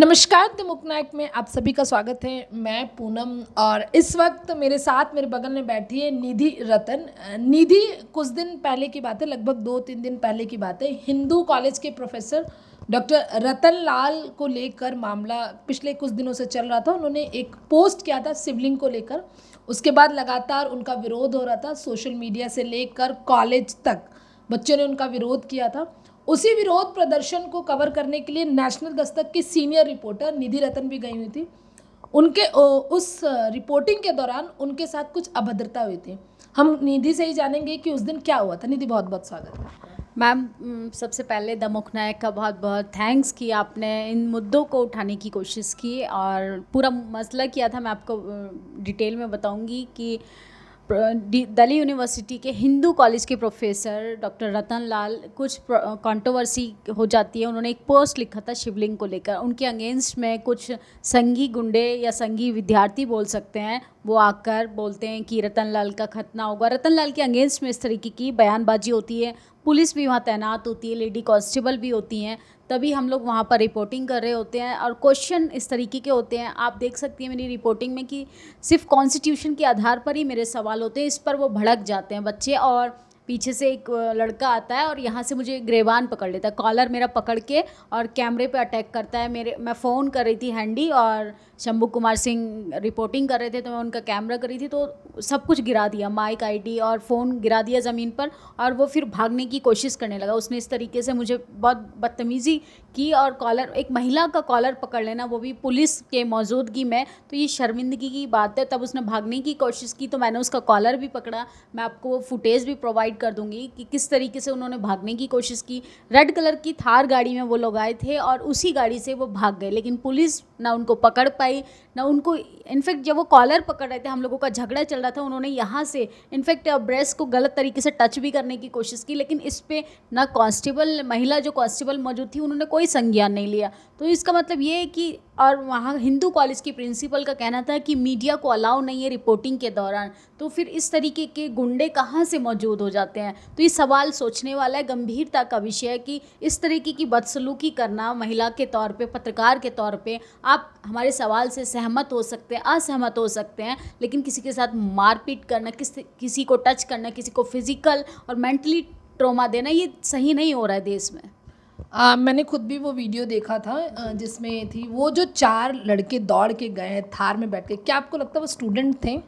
नमस्कार, द मुक नायक में आप सभी का स्वागत है। मैं पूनम और इस वक्त मेरे साथ मेरे बगल में बैठी है निधि रतन। निधि कुछ दिन पहले की बात है, लगभग 2-3 दिन पहले की बात है। हिंदू कॉलेज के प्रोफेसर डॉक्टर रतन लाल को लेकर मामला पिछले कुछ दिनों से चल रहा था। उन्होंने एक पोस्ट किया था शिवलिंग को लेकर। उसके बाद लगातार उनका विरोध हो रहा था, सोशल मीडिया से लेकर कॉलेज तक बच्चों ने उनका विरोध किया था। उसी विरोध प्रदर्शन को कवर करने के लिए नेशनल दस्तक की सीनियर रिपोर्टर निधि रतन भी गई हुई थी। उनके उस रिपोर्टिंग के दौरान उनके साथ कुछ अभद्रता हुई थी। हम निधि से ही जानेंगे कि उस दिन क्या हुआ था। निधि, बहुत बहुत स्वागत है। मैम, सबसे पहले द मुक नायक का बहुत बहुत थैंक्स कि आपने इन मुद्दों को उठाने की कोशिश की और पूरा मसला किया था। मैं आपको डिटेल में बताऊंगी कि दिल्ली यूनिवर्सिटी के हिंदू कॉलेज के प्रोफेसर डॉक्टर रतन लाल कुछ कंट्रोवर्सी हो जाती है। उन्होंने एक पोस्ट लिखा था शिवलिंग को लेकर। उनके अगेंस्ट में कुछ संघी गुंडे या संघी विद्यार्थी बोल सकते हैं, वो आकर बोलते हैं कि रतन लाल का खतना होगा। रतन लाल के अगेंस्ट में इस तरीके की बयानबाजी होती है। पुलिस भी वहाँ तैनात होती है, लेडी कांस्टेबल भी होती हैं, तभी हम लोग वहाँ पर रिपोर्टिंग कर रहे होते हैं और क्वेश्चन इस तरीके के होते हैं। आप देख सकती हैं मेरी रिपोर्टिंग में कि सिर्फ कॉन्स्टिट्यूशन के आधार पर ही मेरे सवाल होते हैं। इस पर वो भड़क जाते हैं बच्चे और पीछे से एक लड़का आता है और यहाँ से मुझे ग्रेवान पकड़ लेता है, कॉलर मेरा पकड़ के और कैमरे पे अटैक करता है। मैं फ़ोन कर रही थी हैंडी और शंभू कुमार सिंह रिपोर्टिंग कर रहे थे, तो मैं उनका कैमरा कर रही थी, तो सब कुछ गिरा दिया, माइक आईडी और फ़ोन गिरा दिया ज़मीन पर और वो फिर भागने की कोशिश करने लगा। उसने इस तरीके से मुझे बहुत बदतमीज़ी की और कॉलर, एक महिला का कॉलर पकड़ लेना, वो भी पुलिस के मौजूदगी में, तो ये शर्मिंदगी की बात है। तब उसने भागने की कोशिश की तो मैंने उसका कॉलर भी पकड़ा। मैं आपको वो फुटेज भी प्रोवाइड कर दूंगी कि किस तरीके से उन्होंने भागने की कोशिश की। रेड कलर की थार गाड़ी में वो लोग आए थे और उसी गाड़ी से वो भाग गए, लेकिन पुलिस ना उनको पकड़ पाई ना उनको। इनफैक्ट जब वो कॉलर पकड़ रहे थे, हम लोगों का झगड़ा चल रहा था, उन्होंने यहाँ से इनफैक्ट ब्रेस्ट को गलत तरीके से टच भी करने की कोशिश की, लेकिन इस पर ना कांस्टेबल, महिला जो कांस्टेबल मौजूद थी, उन्होंने कोई संज्ञान नहीं लिया। तो इसका मतलब ये है कि, और वहाँ हिंदू कॉलेज की प्रिंसिपल का कहना था कि मीडिया को अलाउ नहीं है रिपोर्टिंग के दौरान, तो फिर इस तरीके के गुंडे कहाँ से मौजूद हो जाते हैं। तो ये सवाल सोचने वाला है, गंभीरता का विषय है कि इस तरीके की बदसलूकी करना महिला के तौर पे, पत्रकार के तौर पे, आप हमारे सवाल से सहमत हो सकते हैं, असहमत हो सकते हैं, लेकिन किसी के साथ मारपीट करना, किसी को टच करना, किसी को फिजिकल और मेंटली ट्रॉमा देना, ये सही नहीं हो रहा है देश में। मैंने खुद भी वो वीडियो देखा था जिसमें थी वो जो 4 लड़के दौड़ के गए थार में बैठ के। क्या आपको लगता है वो स्टूडेंट थे?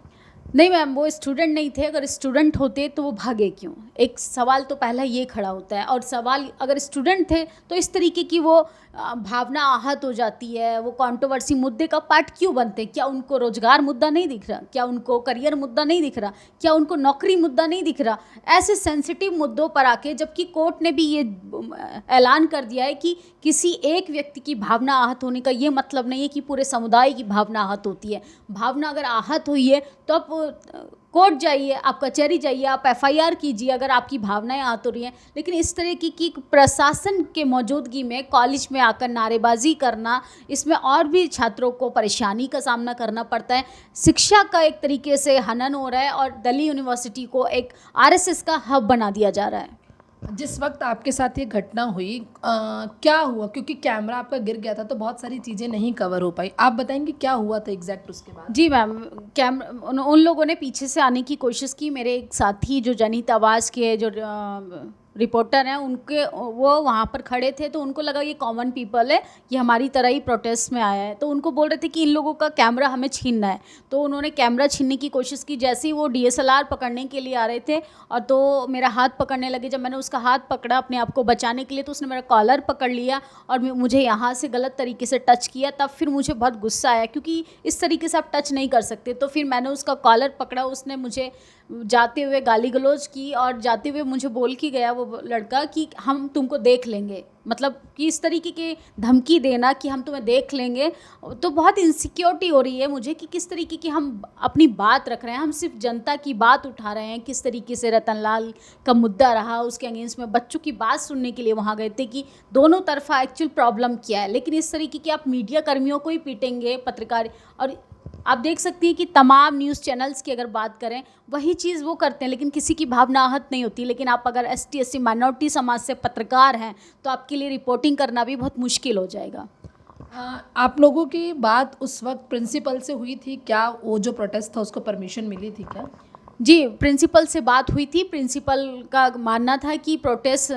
नहीं मैम, वो स्टूडेंट नहीं थे। अगर स्टूडेंट होते तो वो भागे क्यों? एक सवाल तो पहला ये खड़ा होता है। और सवाल, अगर स्टूडेंट थे तो इस तरीके की वो भावना आहत हो जाती है, वो कंट्रोवर्सी मुद्दे का पार्ट क्यों बनते? क्या उनको रोजगार मुद्दा नहीं दिख रहा? क्या उनको करियर मुद्दा नहीं दिख रहा? क्या उनको नौकरी मुद्दा नहीं दिख रहा? ऐसे सेंसिटिव मुद्दों पर आके, जबकि कोर्ट ने भी ये ऐलान कर दिया है कि किसी एक व्यक्ति की भावना आहत होने का ये मतलब नहीं है कि पूरे समुदाय की भावना आहत होती है। भावना अगर आहत हुई है तो आप कोर्ट जाइए, आप कचहरी जाइए, आप एफआईआर कीजिए अगर आपकी भावनाएं आहत हो रही हैं। लेकिन इस तरह की प्रशासन के मौजूदगी में कॉलेज में आकर नारेबाजी करना, इसमें और भी छात्रों को परेशानी का सामना करना पड़ता है। शिक्षा का एक तरीके से हनन हो रहा है और दिल्ली यूनिवर्सिटी को एक आरएसएस का हब बना दिया जा रहा है। जिस वक्त आपके साथ ये घटना हुई क्या हुआ? क्योंकि कैमरा आपका गिर गया था तो बहुत सारी चीज़ें नहीं कवर हो पाई। आप बताएंगे क्या हुआ था एग्जैक्ट उसके बाद? जी मैम, उन लोगों ने पीछे से आने की कोशिश की। मेरे एक साथी जो जनित आवाज़ के जो रिपोर्टर हैं, उनके वो वहाँ पर खड़े थे, तो उनको लगा ये कॉमन पीपल है, ये हमारी तरह ही प्रोटेस्ट में आया है, तो उनको बोल रहे थे कि इन लोगों का कैमरा हमें छीनना है। तो उन्होंने कैमरा छीनने की कोशिश की। जैसे ही वो डीएसएलआर पकड़ने के लिए आ रहे थे और तो मेरा हाथ पकड़ने लगे। जब मैंने उसका हाथ पकड़ा अपने आप को बचाने के लिए, तो उसने मेरा कॉलर पकड़ लिया और मुझे यहाँ से गलत तरीके से टच किया। तब फिर मुझे बहुत गुस्सा आया, क्योंकि इस तरीके से आप टच नहीं कर सकते। तो फिर मैंने उसका कॉलर पकड़ा। उसने मुझे जाते हुए गाली गलौज की और जाते हुए मुझे बोल के गया वो लड़का कि हम तुमको देख लेंगे, मतलब कि इस तरीके की धमकी देना कि हम तुम्हें देख लेंगे। तो बहुत इनसिक्योरिटी हो रही है मुझे कि किस तरीके की हम अपनी बात रख रहे हैं। हम सिर्फ जनता की बात उठा रहे हैं। किस तरीके से रतन लाल का मुद्दा रहा, उसके अगेंस्ट में बच्चों की बात सुनने के लिए वहाँ गए थे कि दोनों तरफा एक्चुअल प्रॉब्लम क्या है। लेकिन इस तरीके की आप मीडिया कर्मियों को ही पीटेंगे, पत्रकार। और आप देख सकती हैं कि तमाम न्यूज़ चैनल्स की अगर बात करें, वही चीज़ वो करते हैं, लेकिन किसी की भावना आहत नहीं होती। लेकिन आप अगर एसटी एससी माइनॉरिटी समाज से पत्रकार हैं तो आपके लिए रिपोर्टिंग करना भी बहुत मुश्किल हो जाएगा। आप लोगों की बात उस वक्त प्रिंसिपल से हुई थी क्या? वो जो प्रोटेस्ट था उसको परमिशन मिली थी क्या? जी, प्रिंसिपल से बात हुई थी। प्रिंसिपल का मानना था कि प्रोटेस्ट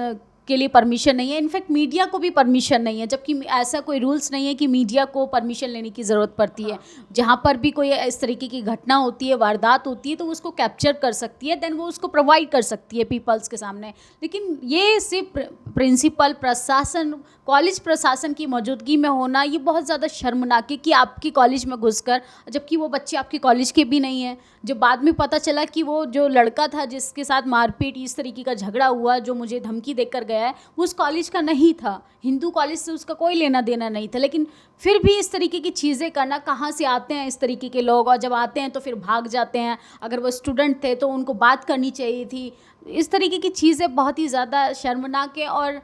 के लिए परमिशन नहीं है, इनफैक्ट मीडिया को भी परमिशन नहीं है, जबकि ऐसा कोई रूल्स नहीं है कि मीडिया को परमिशन लेने की ज़रूरत पड़ती है। जहाँ पर भी कोई इस तरीके की घटना होती है, वारदात होती है, तो उसको कैप्चर कर सकती है, देन वो उसको प्रोवाइड कर सकती है पीपल्स के सामने। लेकिन ये सिर्फ प्रिंसिपल, प्रशासन, कॉलेज प्रशासन की मौजूदगी में होना, ये बहुत ज़्यादा शर्मनाक है कि आपकी कॉलेज में घुसकर, जबकि वो बच्चे आपके कॉलेज के भी नहीं हैं। जब बाद में पता चला कि वो जो लड़का था जिसके साथ मारपीट, इस तरीके का झगड़ा हुआ, जो मुझे धमकी देकर गया है, वो उस कॉलेज का नहीं था। हिंदू कॉलेज से उसका कोई लेना देना नहीं था। लेकिन फिर भी इस तरीके की चीज़ें करना, कहाँ से आते हैं इस तरीके के लोग, और जब आते हैं तो फिर भाग जाते हैं। अगर वो स्टूडेंट थे तो उनको बात करनी चाहिए थी। इस तरीके की चीज़ें बहुत ही ज़्यादा शर्मनाक है, और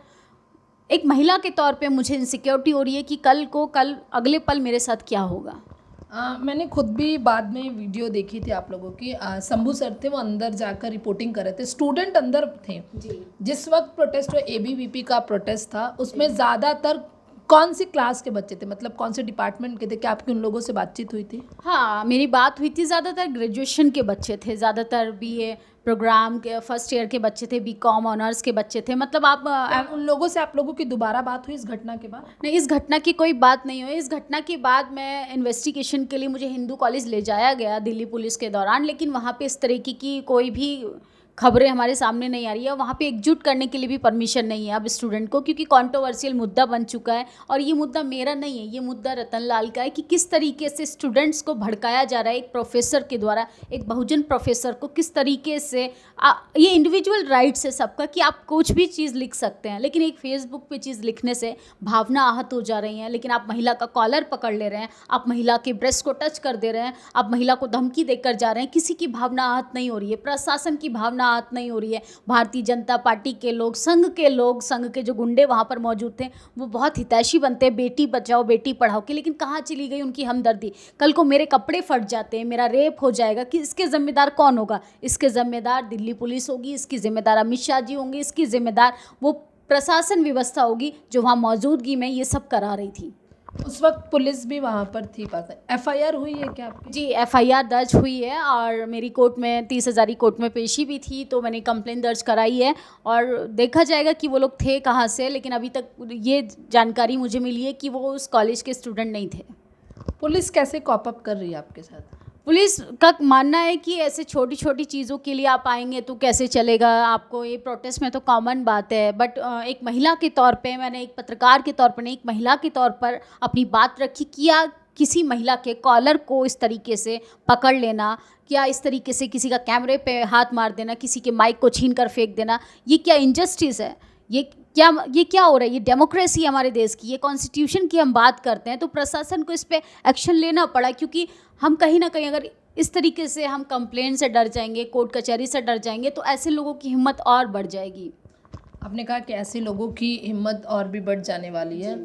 एक महिला के तौर पे मुझे इनसिक्योरिटी हो रही है कि कल अगले पल मेरे साथ क्या होगा। मैंने खुद भी बाद में वीडियो देखी थी आप लोगों की। शंभू सर थे, वो अंदर जाकर रिपोर्टिंग कर रहे थे, स्टूडेंट अंदर थे जी। जिस वक्त प्रोटेस्ट हुआ। एबीवीपी का प्रोटेस्ट था, उसमें ज़्यादातर कौन सी क्लास के बच्चे थे, मतलब कौन से डिपार्टमेंट के थे? क्या आपकी उन लोगों से बातचीत हुई थी? हाँ, मेरी बात हुई थी। ज़्यादातर ग्रेजुएशन के बच्चे थे, ज़्यादातर बीए प्रोग्राम के फर्स्ट ईयर के बच्चे थे, बीकॉम ऑनर्स के बच्चे थे। मतलब क्या उन लोगों से आप लोगों की दोबारा बात हुई इस घटना के बाद? नहीं, इस घटना की कोई बात नहीं हुई। इस घटना के बाद मैं इन्वेस्टिगेशन के लिए, मुझे हिंदू कॉलेज ले जाया गया दिल्ली पुलिस के दौरान, लेकिन वहाँ पे इस तरीके की कोई भी खबरें हमारे सामने नहीं आ रही है। वहाँ पे एकजुट करने के लिए भी परमिशन नहीं है अब स्टूडेंट को, क्योंकि कंट्रोवर्शियल मुद्दा बन चुका है। और ये मुद्दा मेरा नहीं है, ये मुद्दा रतन लाल का है कि किस तरीके से स्टूडेंट्स को भड़काया जा रहा है एक प्रोफेसर के द्वारा, एक बहुजन प्रोफेसर को किस तरीके से। ये इंडिविजुअल राइट्स है सबका कि आप कुछ भी चीज़ लिख सकते हैं, लेकिन एक फेसबुक पे चीज़ लिखने से भावना आहत हो जा रही हैं। लेकिन आप महिला का कॉलर पकड़ ले रहे हैं, आप महिला के ब्रेस्ट को टच कर दे रहे हैं, आप महिला को धमकी देकर जा रहे हैं। किसी की भावना आहत नहीं हो रही है, प्रशासन की भावना आहत नहीं हो रही है। भारतीय जनता पार्टी के लोग, संघ के जो गुंडे वहाँ पर मौजूद थे, वो बहुत हितैषी बनते हैं बेटी बचाओ बेटी पढ़ाओ के, लेकिन कहाँ चली गई उनकी हमदर्दी? कल को मेरे कपड़े फट जाते हैं, मेरा रेप हो जाएगा, कि इसके जिम्मेदार कौन होगा? इसके जिम्मेदार दिल्ली पुलिस होगी, इसकी जिम्मेदार अमित शाह जी होंगे, इसकी जिम्मेदार वो प्रशासन व्यवस्था होगी जो वहाँ मौजूदगी में ये सब करा रही थी। उस वक्त पुलिस भी वहाँ पर थी पास। एफआईआर हुई है क्या आपकी? जी, एफआईआर दर्ज हुई है, और मेरी कोर्ट में 30 हज़ारी कोर्ट में पेशी भी थी, तो मैंने कंप्लेन दर्ज कराई है। और देखा जाएगा कि वो लोग थे कहाँ से, लेकिन अभी तक ये जानकारी मुझे मिली है कि वो उस कॉलेज के स्टूडेंट नहीं थे। पुलिस कैसे कॉप अप कर रही है आपके साथ? पुलिस का मानना है कि ऐसे छोटी छोटी चीज़ों के लिए आप आएंगे तो कैसे चलेगा, आपको ये प्रोटेस्ट में तो कॉमन बात है। बट एक महिला के तौर पे, मैंने एक पत्रकार के तौर पर नहीं, एक महिला के तौर पर अपनी बात रखी। किया किसी महिला के कॉलर को इस तरीके से पकड़ लेना, क्या इस तरीके से किसी का कैमरे पे हाथ मार देना, किसी के माइक को छीन कर फेंक देना, ये क्या इनजस्टिस है? ये क्या हो रहा है? ये डेमोक्रेसी है हमारे देश की, ये कॉन्स्टिट्यूशन की हम बात करते हैं। तो प्रशासन को इस पे एक्शन लेना पड़ा, क्योंकि हम कहीं ना कहीं अगर इस तरीके से हम कंप्लेंट से डर जाएंगे, कोर्ट कचहरी से डर जाएंगे, तो ऐसे लोगों की हिम्मत और बढ़ जाएगी। आपने कहा कि ऐसे लोगों की हिम्मत और भी बढ़ जाने वाली है।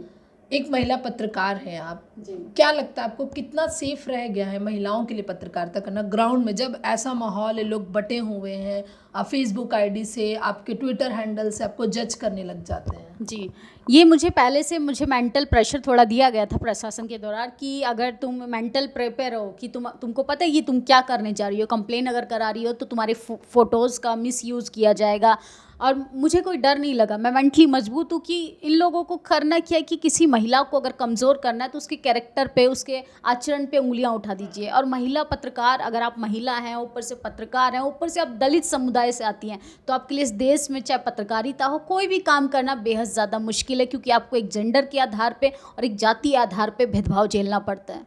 एक महिला पत्रकार हैं आप, क्या लगता है आपको कितना सेफ रह गया है महिलाओं के लिए पत्रकारिता करना ग्राउंड में, जब ऐसा माहौल है, लोग बटे हुए हैं, फेसबुक आईडी से, आपके ट्विटर हैंडल से आपको जज करने लग जाते हैं? जी, ये मुझे पहले से मेंटल प्रेशर थोड़ा दिया गया था प्रशासन के दौरान, कि अगर तुम मेंटल प्रिपेयर हो कि तुमको पता है ये तुम क्या करने जा रही हो, कंप्लेन अगर करा रही हो तो तुम्हारे फ़ोटोज़ का मिसयूज़ किया जाएगा। और मुझे कोई डर नहीं लगा, मैं मेंटली मजबूत हूँ कि इन लोगों को करना क्या है कि किसी महिला को अगर कमज़ोर करना है तो उसके कैरेक्टर पे, उसके आचरण पे उंगलियां उठा दीजिए। और महिला पत्रकार, अगर आप महिला हैं, ऊपर से पत्रकार हैं, ऊपर से आप दलित समुदाय से आती हैं, तो आपके लिए इस देश में चाहे पत्रकारिता हो, कोई भी काम करना बेहद ज़्यादा मुश्किल है, क्योंकि आपको एक जेंडर के आधार पर और एक जाति आधार पर भेदभाव झेलना पड़ता है।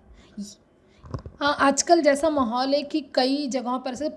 हाँ, आजकल जैसा माहौल है कि कई जगहों पर से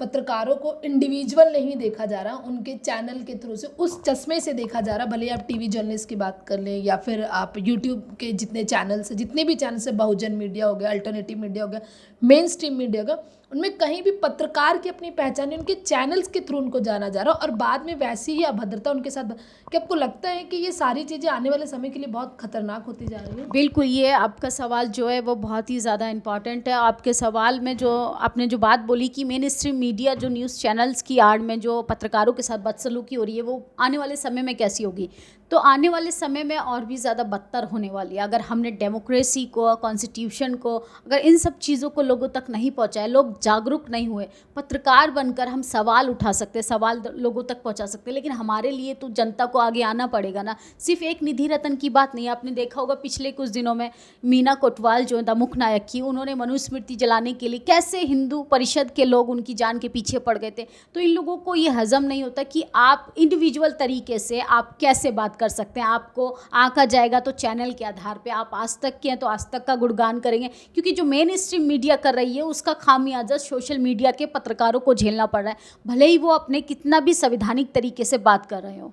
पत्रकारों को इंडिविजुअल नहीं देखा जा रहा, उनके चैनल के थ्रू से, उस चश्मे से देखा जा रहा। भले आप टीवी जर्नलिस्ट की बात कर लें या फिर आप यूट्यूब के जितने चैनल से, जितने भी चैनल से, बहुजन मीडिया हो गया, अल्टरनेटिव मीडिया हो गया, मेन स्ट्रीम मीडिया हो गया, उनमें कहीं भी पत्रकार की अपनी पहचान नहीं, उनके चैनल्स के थ्रू उनको जाना जा रहा, और बाद में वैसी ही अभद्रता उनके साथ। क्या आपको लगता है कि ये सारी चीज़ें आने वाले समय के लिए बहुत खतरनाक होती जा रही है? बिल्कुल, ये आपका सवाल जो है वो बहुत ही ज़्यादा इम्पॉर्टेंट है। आपके सवाल में जो आपने जो बात बोली कि मेन स्ट्रीम मीडिया, जो न्यूज़ चैनल्स की आड़ में जो पत्रकारों के साथ बदसलूकी हो रही है, वो आने वाले समय में कैसी होगी? तो आने वाले समय में और भी ज़्यादा बदतर होने वाली है। अगर हमने डेमोक्रेसी को, कॉन्स्टिट्यूशन को, अगर इन सब चीज़ों को लोगों तक नहीं पहुंचाया, लोग जागरूक नहीं हुए, पत्रकार बनकर हम सवाल उठा सकते, सवाल लोगों तक पहुंचा सकते, लेकिन हमारे लिए तो जनता को आगे आना पड़ेगा ना। सिर्फ एक निधि रतन की बात नहीं है, आपने देखा होगा पिछले कुछ दिनों में मीना कोटवाल जो दमुख नायक की, उन्होंने मनुस्मृति जलाने के लिए कैसे हिंदू परिषद के लोग उनकी जान के पीछे पड़ गए थे। तो इन लोगों को ये हजम नहीं होता कि आप इंडिविजुअल तरीके से आप कैसे बात कर सकते हैं। आपको आंका जाएगा तो चैनल के आधार पे, आप आज तक के हैं तो आज तक का गुणगान करेंगे, क्योंकि जो मेन स्ट्रीम मीडिया कर रही है उसका खामियाजा सोशल मीडिया के पत्रकारों को झेलना पड़ रहा है, भले ही वो अपने कितना भी संवैधानिक तरीके से बात कर रहे हो।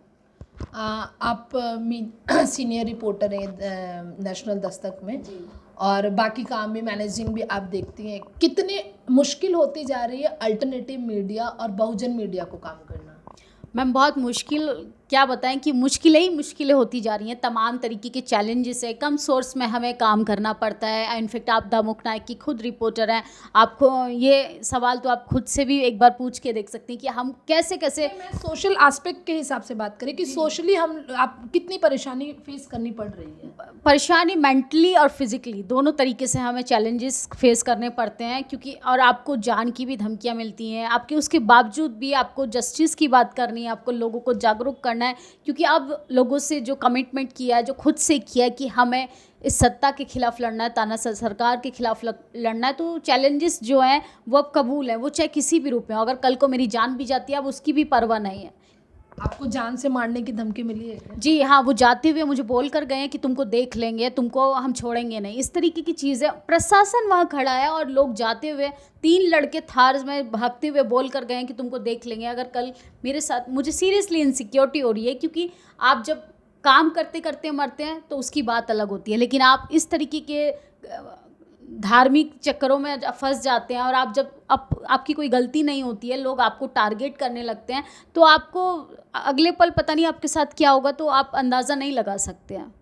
आप सीनियर रिपोर्टर हैं नेशनल दस्तक में, और बाकी काम भी, मैनेजिंग भी आप देखती हैं। कितने मुश्किल होती जा रही है अल्टरनेटिव मीडिया और बहुजन मीडिया को काम करना? मैम बहुत मुश्किल, क्या बताएं कि मुश्किलें ही मुश्किलें होती जा रही हैं। तमाम तरीके के चैलेंजेस है, कम सोर्स में हमें काम करना पड़ता है। इनफैक्ट आप दमुख नायक की खुद रिपोर्टर हैं, आपको ये सवाल तो आप खुद से भी एक बार पूछ के देख सकते हैं कि हम कैसे कैसे। मैं सोशल एस्पेक्ट के हिसाब से बात करें कि सोशली हम आप कितनी परेशानी फेस करनी पड़ रही है? परेशानी मेंटली और फिजिकली दोनों तरीके से हमें चैलेंजेस फेस करने पड़ते हैं, क्योंकि और आपको जान की भी धमकियां मिलती हैं, आपके उसके बावजूद भी आपको जस्टिस की बात करनी है, आपको लोगों को जागरूक करना है, क्योंकि अब लोगों से जो कमिटमेंट किया है, जो खुद से किया है कि हमें इस सत्ता के खिलाफ लड़ना है, तानाशाह सरकार के खिलाफ लड़ना है, तो चैलेंजेस जो हैं वो अब कबूल है, वो चाहे किसी भी रूप में हो। अगर कल को मेरी जान भी जाती है अब उसकी भी परवाह नहीं है। आपको जान से मारने की धमकी मिली है क्या? जी हाँ, वो जाते हुए मुझे बोल कर गए हैं कि तुमको देख लेंगे, तुमको हम छोड़ेंगे नहीं, इस तरीके की चीज़ें। प्रशासन वहाँ खड़ा है और लोग जाते हुए 3 लड़के थार में भागते हुए बोल कर गए हैं कि तुमको देख लेंगे। अगर कल मेरे साथ, मुझे सीरियसली इनसिक्योरिटी हो रही है, क्योंकि आप जब काम करते करते मरते हैं तो उसकी बात अलग होती है, लेकिन आप इस तरीके के धार्मिक चक्करों में फंस जाते हैं और आप जब आपकी कोई गलती नहीं होती है, लोग आपको टारगेट करने लगते हैं, तो आपको अगले पल पता नहीं आपके साथ क्या होगा, तो आप अंदाज़ा नहीं लगा सकते हैं।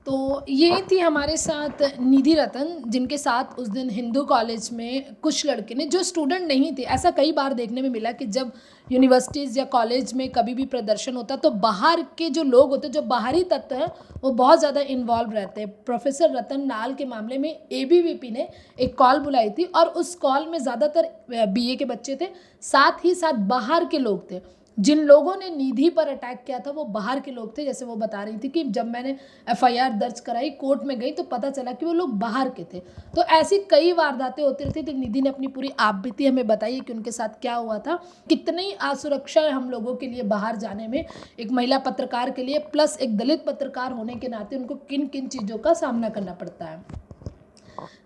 तो ये थी हमारे साथ निधि रतन, जिनके साथ उस दिन हिंदू कॉलेज में कुछ लड़के ने, जो स्टूडेंट नहीं थे। ऐसा कई बार देखने में मिला कि जब यूनिवर्सिटीज़ या कॉलेज में कभी भी प्रदर्शन होता तो बाहर के जो लोग होते, जो बाहरी तत्व हैं, वो बहुत ज़्यादा इन्वॉल्व रहते हैं। प्रोफेसर रतन नाल के मामले में एबीवीपी ने एक कॉल बुलाई थी और उस कॉल में ज़्यादातर बीए के बच्चे थे, साथ ही साथ बाहर के लोग थे। जिन लोगों ने निधि पर अटैक किया था वो बाहर के लोग थे। जैसे वो बता रही थी कि जब मैंने एफआईआर दर्ज कराई, कोर्ट में गई, तो पता चला कि वो लोग बाहर के थे। तो ऐसी कई वारदातें होती रहती थी। निधि ने अपनी पूरी आपबीती हमें बताई कि उनके साथ क्या हुआ था, कितनी असुरक्षा है हम लोगों के लिए बाहर जाने में, एक महिला पत्रकार के लिए, प्लस एक दलित पत्रकार होने के नाते उनको किन किन चीज़ों का सामना करना पड़ता है।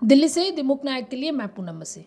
दिल्ली से दमुख नायक के लिए मैं पूनम मसीह।